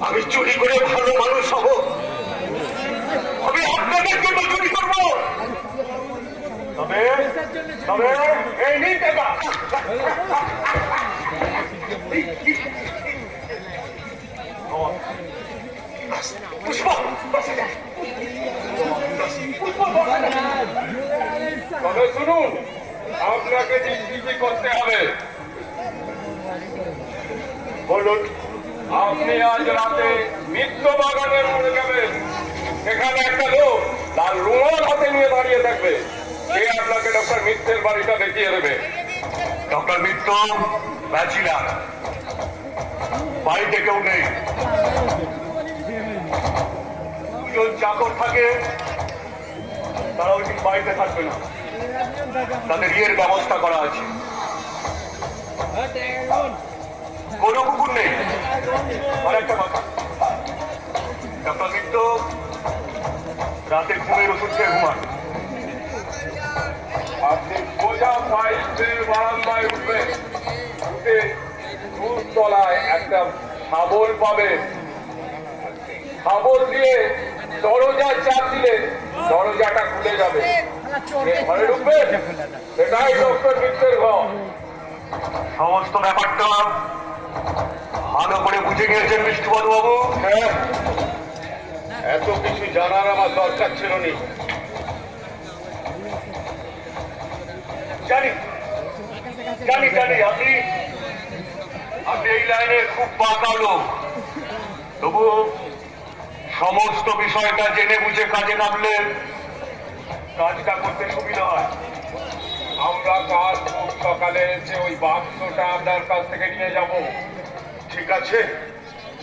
আমি চুরি করে ভালো মানুষ হব? আমি আপনাদের জন্য চুরি করব? তবে তবে এই নিন টাকা। পুষ্প তবে শুনুন, আপনাকে যে করতে হবে বলুন। আপনি আজ রাতে মিত্র বাগানের মোড়ে যাবেন। সেখানে একটা লোক তার রুমাল হাতে নিয়ে দাঁড়িয়ে থাকবে। সে আপনাকে ডক্টর মিত্রের বাড়িটা দেখিয়ে দেবে। ডক্টর মিত্র ব্যাচিলার, বাড়িতে কেউ নেই। দুজন চাকর থাকে, তারা ওই দিন বাড়িতে থাকবে না, তাদের ইয়ের ব্যবস্থা করা আছে। কোনো কুকুর নেই। আর একটা কথা, ডক্টর মিত্র রাতে ঘুমের ওষুধ খেয়ে ঘুমান। আপনি সোজা পাইপের বারান্দায় উঠবেন। উঠে তলায় একটা শাবল পাবেন। শাবল দিয়ে দরজা চাপ দিলে দরজাটা খুলে যাবে। ঘরে ঢুকবেন, সেটাই ডক্টর মিত্রের ঘর। সমস্ত ব্যাপারটা ভালো করে বুঝে গিয়েছেন বিষ্ণুপদ বাবু। হ্যাঁ, এত কিছু জানার আমার দরকার ছিল না। জানি জানি জানি আপনি আপনি এই লাইনে খুব পাকা লোক, তবু সমস্ত বিষয়টা জেনে বুঝে কাজে নামলে কাজটা করতে সুবিধা হয়। আমরা কাল খুব সকালে এসে ওই বাক্সটা আপনার কাছ থেকে নিয়ে যাব। ঠিক আছে?